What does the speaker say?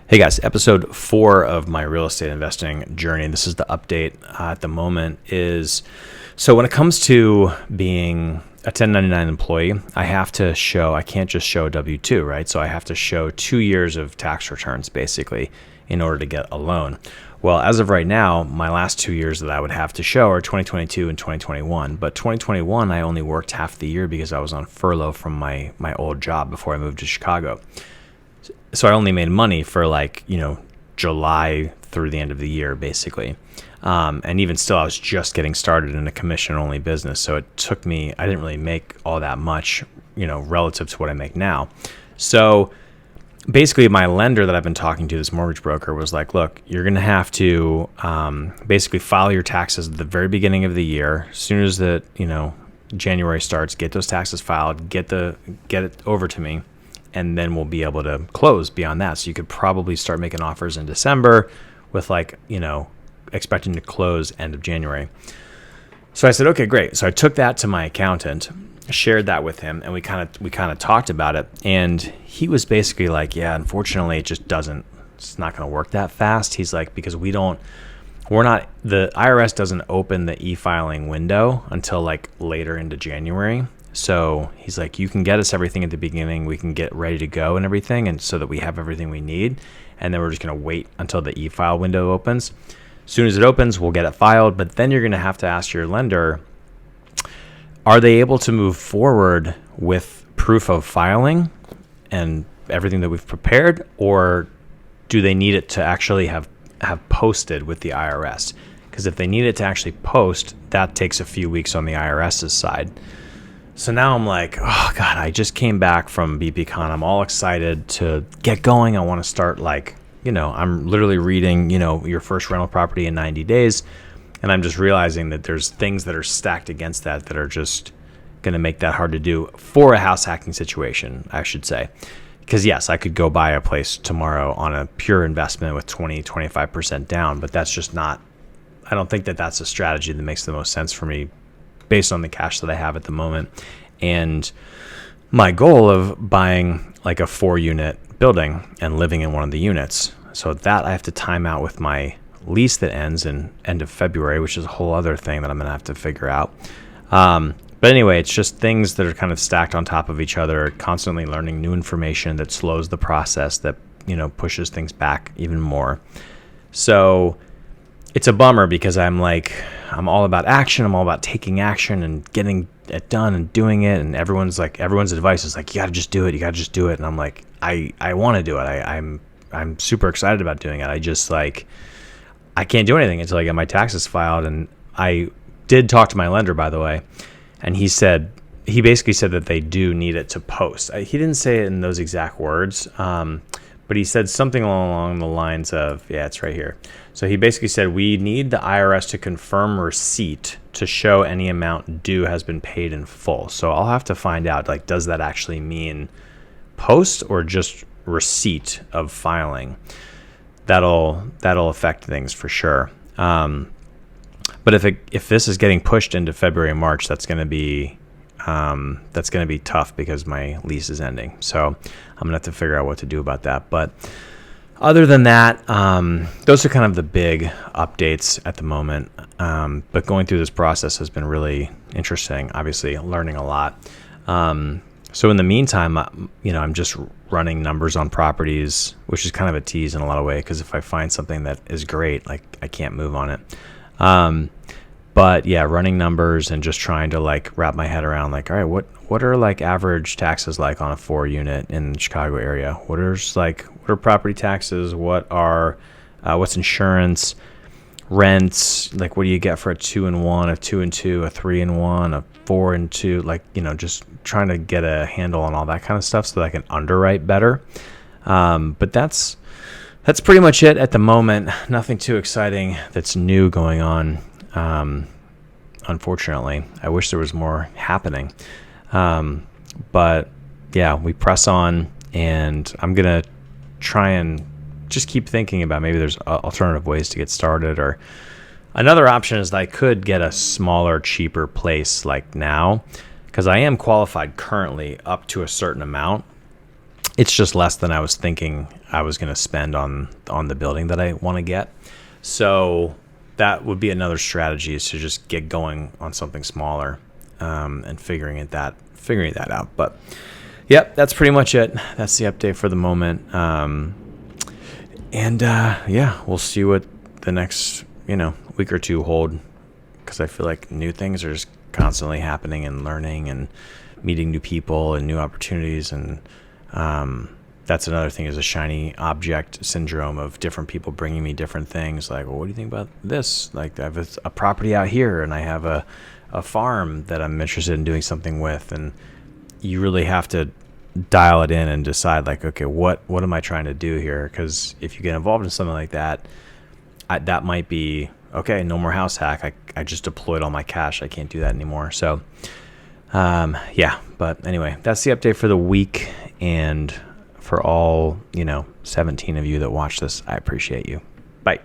Hey guys, episode 4 of my real estate investing journey. This is the update at the moment is, so when it comes to being a 1099 employee, I can't just show a W-2, right? So I have to show 2 years of tax returns basically in order to get a loan. Well, as of right now, my last 2 years that I would have to show are 2022 and 2021. But 2021, I only worked half the year because I was on furlough from my old job before I moved to Chicago. So I only made money for July through the end of the year, basically. And even still, I was just getting started in a commission-only business. So it took me, I didn't really make all that much, relative to what I make now. So basically, my lender that I've been talking to, this mortgage broker, was like, look, you're going to have to basically file your taxes at the very beginning of the year. As soon as January starts, get those taxes filed, get it over to me. And then we'll be able to close beyond that. So you could probably start making offers in December with expecting to close end of January. So I said, okay, great. So I took that to my accountant, shared that with him, and we kind of talked about it. And he was basically like, yeah, unfortunately, it's not going to work that fast. He's like, because the IRS doesn't open the e-filing window until later into January. So he's like, you can get us everything at the beginning. We can get ready to go and everything. And so that we have everything we need. And then we're just going to wait until the e-file window opens. As soon as it opens, we'll get it filed. But then you're going to have to ask your lender, are they able to move forward with proof of filing and everything that we've prepared? Or do they need it to actually have posted with the IRS? Because if they need it to actually post, that takes a few weeks on the IRS's side. So now I'm like, oh God, I just came back from BPCon. I'm all excited to get going. I want to start I'm literally reading, your first rental property in 90 days. And I'm just realizing that there's things that are stacked against that are just going to make that hard to do for a house hacking situation, I should say. Because yes, I could go buy a place tomorrow on a pure investment with 25% down, but that's just not, I don't think that that's a strategy that makes the most sense for me based on the cash that I have at the moment. And my goal of buying a 4-unit building and living in one of the units. So that I have to time out with my lease that ends in end of February, which is a whole other thing that I'm going to have to figure out. But anyway, it's just things that are kind of stacked on top of each other, constantly learning new information that slows the process, that, pushes things back even more. So it's a bummer because I'm all about action. I'm all about taking action and getting it done and doing it. And everyone's advice is like, you got to just do it. You got to just do it. And I'm like, I want to do it. I'm super excited about doing it. I just I can't do anything until I get my taxes filed. And I did talk to my lender, by the way. And he basically said that they do need it to post. He didn't say it in those exact words. But he said something along the lines of, yeah, it's right here. So he basically said, we need the IRS to confirm receipt to show any amount due has been paid in full. So I'll have to find out, does that actually mean post or just receipt of filing? That'll affect things for sure. But if this is getting pushed into February, March, that's going to be tough because my lease is ending. So I'm going to have to figure out what to do about that. But other than that, those are kind of the big updates at the moment. But going through this process has been really interesting, obviously learning a lot. So in the meantime, I'm just running numbers on properties, which is kind of a tease in a lot of ways, because if I find something that is great, I can't move on it. But yeah, running numbers and just trying to wrap my head around all right, what are average taxes on a 4-unit in the Chicago area? What are property taxes? What's insurance, rents? What do you get for a 2-and-1, a 2-and-2, a 3-and-1, a 4-and-2? Just trying to get a handle on all that kind of stuff so that I can underwrite better. But that's pretty much it at the moment. Nothing too exciting that's new going on. Unfortunately, I wish there was more happening. But yeah, we press on, and I'm going to try and just keep thinking about maybe there's alternative ways to get started. Or another option is that I could get a smaller, cheaper place now, because I am qualified currently up to a certain amount. It's just less than I was thinking I was going to spend on the building that I want to get. So that would be another strategy, is to just get going on something smaller, and figuring that out. But yep, that's pretty much it. That's the update for the moment. Yeah, we'll see what the next week or two hold, because I feel like new things are just constantly happening, and learning and meeting new people and new opportunities. And that's another thing, is a shiny object syndrome of different people bringing me different things. Like, well, what do you think about this? Like, I have a property out here, and I have a farm that I'm interested in doing something with. And you really have to dial it in and decide, like, okay, what am I trying to do here? Because if you get involved in something like that, that might be, okay, no more house hack. I just deployed all my cash. I can't do that anymore. So, yeah. But anyway, that's the update for the week. And for all, 17 of you that watch this, I appreciate you. Bye.